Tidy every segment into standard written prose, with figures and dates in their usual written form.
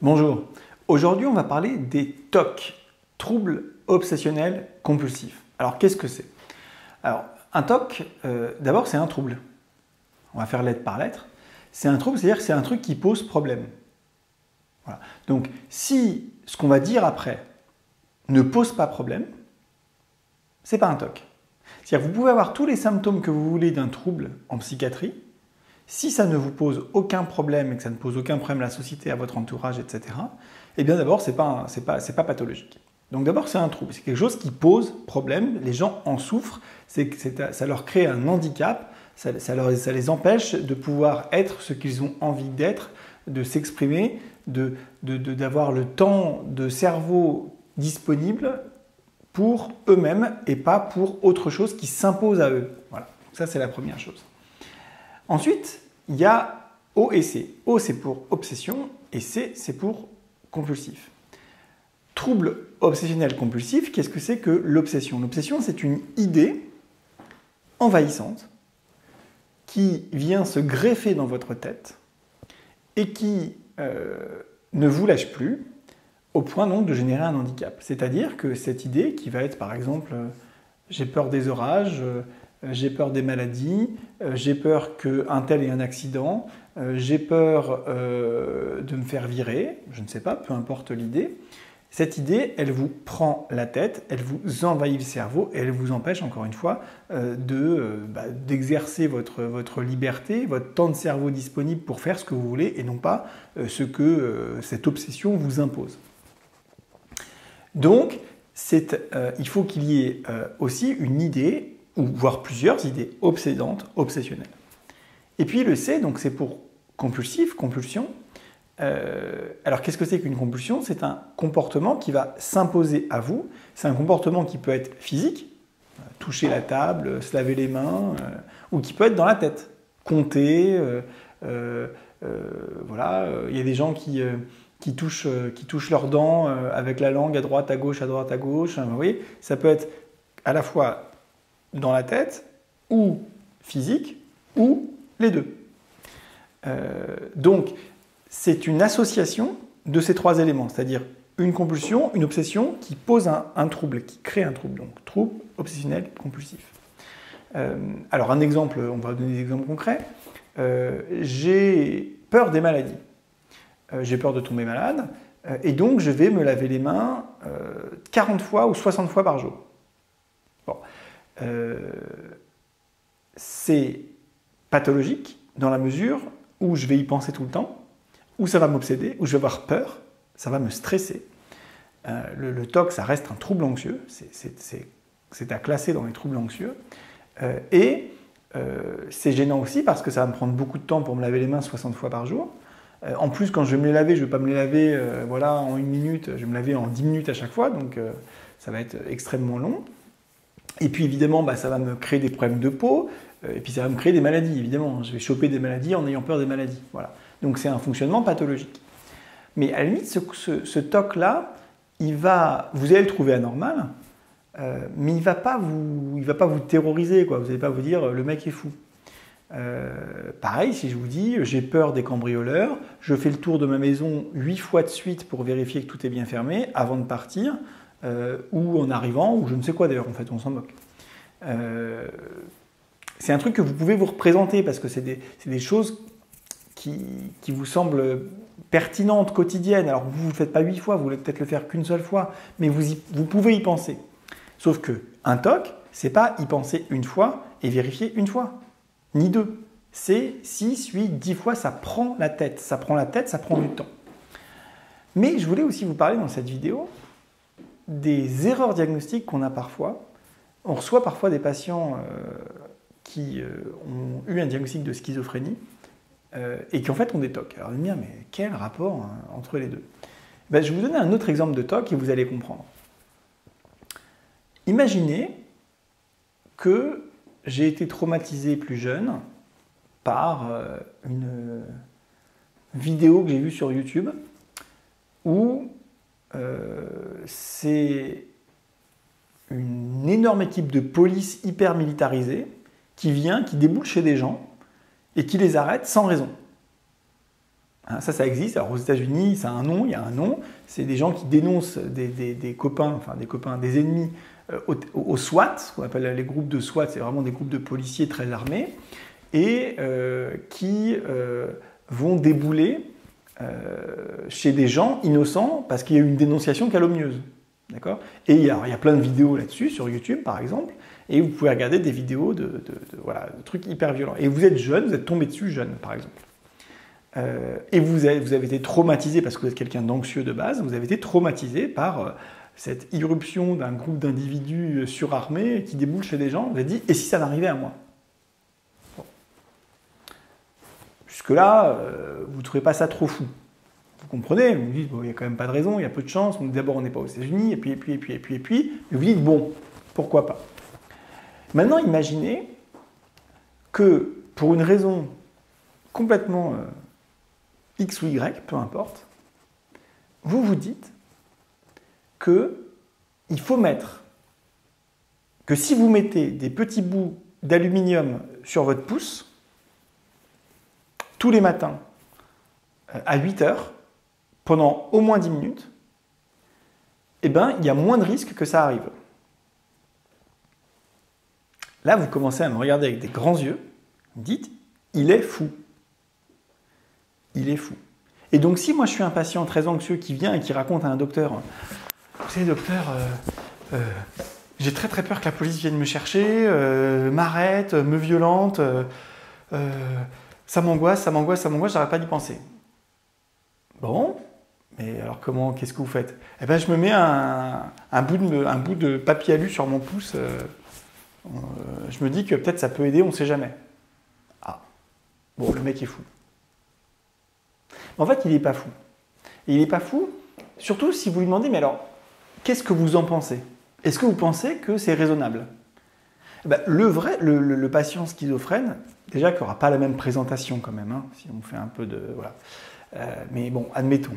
Bonjour, aujourd'hui on va parler des TOC, troubles obsessionnels compulsifs. Alors qu'est-ce que c'est? Alors un TOC, d'abord c'est un trouble. On va faire lettre par lettre. C'est un trouble, c'est-à-dire que c'est un truc qui pose problème. Voilà. Donc si ce qu'on va dire après ne pose pas problème, c'est pas un TOC. C'est-à-dire que vous pouvez avoir tous les symptômes que vous voulez d'un trouble en psychiatrie. Si ça ne vous pose aucun problème et que ça ne pose aucun problème à la société, à votre entourage, etc., eh bien d'abord, c'est pas pathologique. Donc d'abord, c'est un trouble. C'est quelque chose qui pose problème. Les gens en souffrent. Ça leur crée un handicap. Ça les empêche de pouvoir être ce qu'ils ont envie d'être, de s'exprimer, d'avoir le temps de cerveau disponible pour eux-mêmes et pas pour autre chose qui s'impose à eux. Voilà. Ça, c'est la première chose. Ensuite, il y a O et C. O, c'est pour obsession et C, c'est pour compulsif. Trouble obsessionnel compulsif, qu'est-ce que c'est que l'obsession? L'obsession, c'est une idée envahissante qui vient se greffer dans votre tête et qui ne vous lâche plus au point donc de générer un handicap. C'est-à-dire que cette idée qui va être par exemple j'ai peur des orages, j'ai peur des maladies, j'ai peur qu'un tel ait un accident, j'ai peur de me faire virer, je ne sais pas, peu importe l'idée. Cette idée, elle vous prend la tête, elle vous envahit le cerveau et elle vous empêche, encore une fois, d'exercer votre liberté, votre temps de cerveau disponible pour faire ce que vous voulez et non pas ce que cette obsession vous impose. Donc, il faut qu'il y ait aussi une idée, ou voire plusieurs idées obsédantes, obsessionnelles. Et puis le C, donc c'est pour compulsif, compulsion. Alors qu'est-ce que c'est qu'une compulsion? C'est un comportement qui va s'imposer à vous. C'est un comportement qui peut être physique, toucher la table, se laver les mains, ou qui peut être dans la tête, compter. Voilà, il y a des gens qui touchent leurs dents avec la langue à droite, à gauche, à droite, à gauche. Vous voyez, ça peut être à la fois dans la tête, ou physique, ou les deux. Donc, c'est une association de ces trois éléments, c'est-à-dire une compulsion, une obsession qui pose un trouble, qui crée un trouble, donc trouble obsessionnel compulsif. Alors un exemple, on va donner des exemples concrets. J'ai peur des maladies. J'ai peur de tomber malade, et donc je vais me laver les mains 40 fois ou 60 fois par jour. Bon. C'est pathologique dans la mesure où je vais y penser tout le temps, où ça va m'obséder, où je vais avoir peur, ça va me stresser. Le TOC, ça reste un trouble anxieux, c'est à classer dans les troubles anxieux. C'est gênant aussi parce que ça va me prendre beaucoup de temps pour me laver les mains 60 fois par jour. En plus, quand je vais me les laver, je ne vais pas me les laver en 1 minute, je vais me laver en 10 minutes à chaque fois, donc ça va être extrêmement long. Et puis évidemment, ça va me créer des problèmes de peau, et puis ça va me créer des maladies, évidemment. Je vais choper des maladies en ayant peur des maladies. Voilà. Donc c'est un fonctionnement pathologique. Mais à la limite, ce TOC-là, vous allez le trouver anormal, mais il ne va pas vous terroriser, quoi. Vous n'allez pas vous dire « le mec est fou ». Pareil, si je vous dis j'ai peur des cambrioleurs, je fais le tour de ma maison 8 fois de suite pour vérifier que tout est bien fermé avant de partir, ou en arrivant, ou je ne sais quoi d'ailleurs, en fait, on s'en moque. C'est un truc que vous pouvez vous représenter parce que c'est des choses qui vous semblent pertinentes, quotidiennes. Alors vous ne le faites pas 8 fois, vous voulez peut-être le faire qu'une seule fois, mais vous pouvez y penser. Sauf qu'un TOC, c'est pas y penser une fois et vérifier une fois, ni 2. C'est 6, 8, 10 fois, ça prend la tête. Ça prend la tête, ça prend du temps. Mais je voulais aussi vous parler dans cette vidéo des erreurs diagnostiques qu'on a parfois. On reçoit parfois des patients qui ont eu un diagnostic de schizophrénie et qui en fait ont des TOC. Alors vous allez me dire, mais quel rapport entre les deux? Je vais vous donner un autre exemple de TOC et vous allez comprendre. Imaginez que j'ai été traumatisé plus jeune par une vidéo que j'ai vue sur YouTube où c'est une énorme équipe de police hyper militarisée qui déboule chez des gens et qui les arrête sans raison. Hein, ça existe. Alors aux États-Unis, ça a un nom, il y a un nom. C'est des gens qui dénoncent des copains, enfin des copains, des ennemis au SWAT, ce qu'on appelle les groupes de SWAT, c'est vraiment des groupes de policiers très armés, et qui vont débouler chez des gens innocents parce qu'il y a eu une dénonciation calomnieuse. D'accord ? Et il y a plein de vidéos là-dessus, sur YouTube par exemple, et vous pouvez regarder des vidéos de trucs hyper violents. Et vous êtes jeune, vous êtes tombé dessus jeune par exemple. Et vous avez été traumatisé, parce que vous êtes quelqu'un d'anxieux de base, vous avez été traumatisé par cette irruption d'un groupe d'individus surarmés qui déboulent chez des gens. Vous avez dit, et si ça m'arrivait à moi ? Bon. Jusque-là, vous ne trouvez pas ça trop fou. Vous comprenez, vous vous dites, bon, il n'y a quand même pas de raison, il y a peu de chance, donc d'abord on n'est pas aux États-Unis, et puis, et vous dites, bon, pourquoi pas. Maintenant, imaginez que, pour une raison complètement X ou Y, peu importe, vous vous dites qu'il faut mettre, que si vous mettez des petits bouts d'aluminium sur votre pouce, tous les matins, à 8 heures, pendant au moins 10 minutes, eh ben, il y a moins de risques que ça arrive. Là, vous commencez à me regarder avec des grands yeux, vous dites, il est fou. Il est fou. Et donc, si moi je suis un patient très anxieux qui vient et qui raconte à un docteur, vous savez, docteur, j'ai très très peur que la police vienne me chercher, m'arrête, me violente, ça m'angoisse, j'arrête pas d'y penser. Bon, mais alors comment, qu'est-ce que vous faites? Eh bien, je me mets un bout de papier alu sur mon pouce, je me dis que peut-être ça peut aider, on ne sait jamais. Ah, bon, le mec est fou. En fait, il n'est pas fou. Et il n'est pas fou, surtout si vous lui demandez, mais alors, qu'est-ce que vous en pensez? Est-ce que vous pensez que c'est raisonnable? Ben, le patient schizophrène, déjà qu'il n'aura pas la même présentation quand même, hein, si on fait un peu de... Voilà. Mais bon, admettons.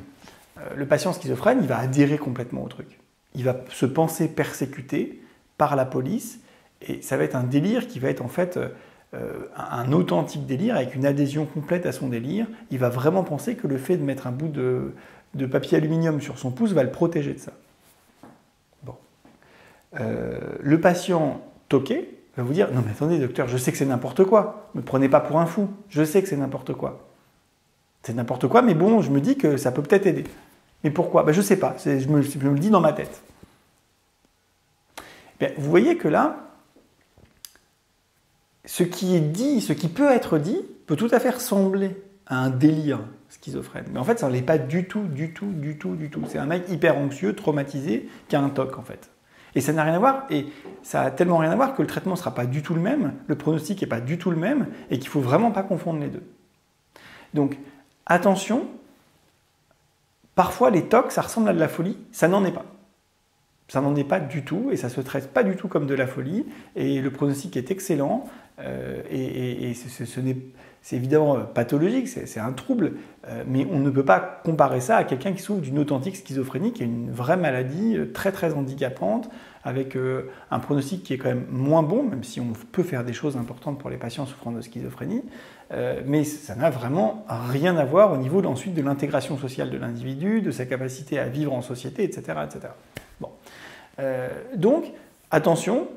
Le patient schizophrène, il va adhérer complètement au truc. Il va se penser persécuté par la police, et ça va être un délire qui va être en fait... un authentique délire avec une adhésion complète à son délire. Il va vraiment penser que le fait de mettre un bout de papier aluminium sur son pouce va le protéger de ça. Bon. Le patient toqué va vous dire « Non mais attendez docteur, je sais que c'est n'importe quoi. Ne me prenez pas pour un fou. Je sais que c'est n'importe quoi. C'est n'importe quoi, mais bon, je me dis que ça peut peut-être aider. Mais pourquoi? Ben, je ne sais pas. Je me le dis dans ma tête. » Bien, vous voyez que là, ce qui est dit, ce qui peut être dit, peut tout à fait ressembler à un délire schizophrène. Mais en fait, ça ne l'est pas du tout. C'est un mec hyper anxieux, traumatisé, qui a un TOC en fait. Et ça n'a rien à voir, et ça a tellement rien à voir que le traitement ne sera pas du tout le même, le pronostic n'est pas du tout le même, et qu'il ne faut vraiment pas confondre les deux. Donc, attention, parfois les TOC, ça ressemble à de la folie, ça n'en est pas. Ça n'en est pas du tout, et ça ne se traite pas du tout comme de la folie, et le pronostic est excellent, et c'est évidemment pathologique, c'est un trouble, mais on ne peut pas comparer ça à quelqu'un qui souffre d'une authentique schizophrénie, qui est une vraie maladie très très handicapante, avec un pronostic qui est quand même moins bon, même si on peut faire des choses importantes pour les patients souffrant de schizophrénie, mais ça n'a vraiment rien à voir au niveau ensuite de l'intégration sociale de l'individu, de sa capacité à vivre en société, etc. etc. Bon. Donc, attention,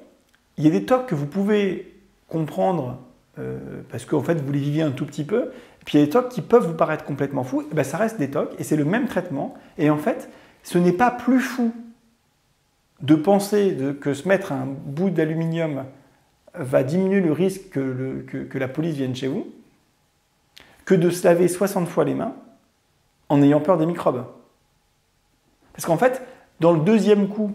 il y a des TOC que vous pouvez comprendre parce qu'en fait, vous les viviez un tout petit peu, et puis il y a des TOC qui peuvent vous paraître complètement fous, et ben, ça reste des TOC, et c'est le même traitement, et en fait, ce n'est pas plus fou de penser que se mettre un bout d'aluminium va diminuer le risque que la police vienne chez vous, que de se laver 60 fois les mains en ayant peur des microbes. Parce qu'en fait, dans le deuxième coup,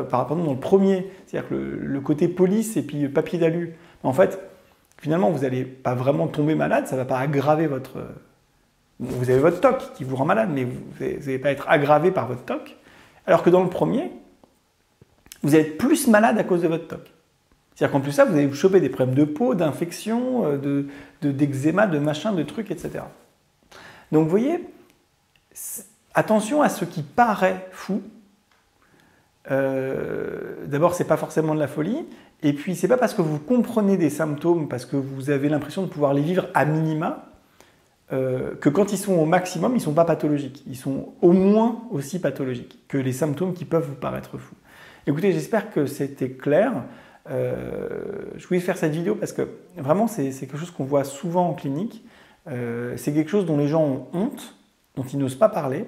par rapport dans le premier, c'est-à-dire que le côté police et puis papier d'alu, en fait, finalement, vous n'allez pas vraiment tomber malade, ça ne va pas aggraver votre... Vous avez votre TOC qui vous rend malade, mais vous n'allez pas être aggravé par votre TOC, alors que dans le premier, vous allez être plus malade à cause de votre TOC. C'est-à-dire qu'en plus de ça, vous allez vous choper des problèmes de peau, d'infection, d'eczéma, de machin, de trucs, etc. Donc vous voyez, attention à ce qui paraît fou. D'abord, ce n'est pas forcément de la folie. Et puis, ce n'est pas parce que vous comprenez des symptômes, parce que vous avez l'impression de pouvoir les vivre à minima, que quand ils sont au maximum, ils ne sont pas pathologiques. Ils sont au moins aussi pathologiques que les symptômes qui peuvent vous paraître fous. Écoutez, j'espère que c'était clair. Je voulais faire cette vidéo parce que vraiment, c'est quelque chose qu'on voit souvent en clinique. C'est quelque chose dont les gens ont honte, dont ils n'osent pas parler,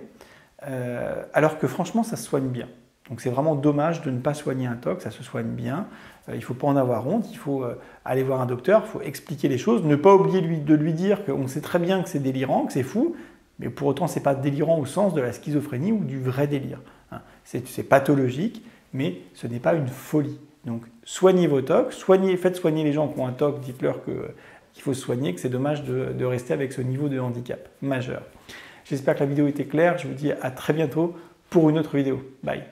alors que franchement, ça se soigne bien. Donc c'est vraiment dommage de ne pas soigner un TOC, ça se soigne bien. Il ne faut pas en avoir honte, il faut aller voir un docteur, il faut expliquer les choses, ne pas oublier de lui dire qu'on sait très bien que c'est délirant, que c'est fou, mais pour autant ce n'est pas délirant au sens de la schizophrénie ou du vrai délire. C'est pathologique, mais ce n'est pas une folie. Donc soignez vos TOC, faites soigner les gens qui ont un TOC, dites-leur qu'il faut se soigner, que c'est dommage de rester avec ce niveau de handicap majeur. J'espère que la vidéo était claire, je vous dis à très bientôt pour une autre vidéo. Bye.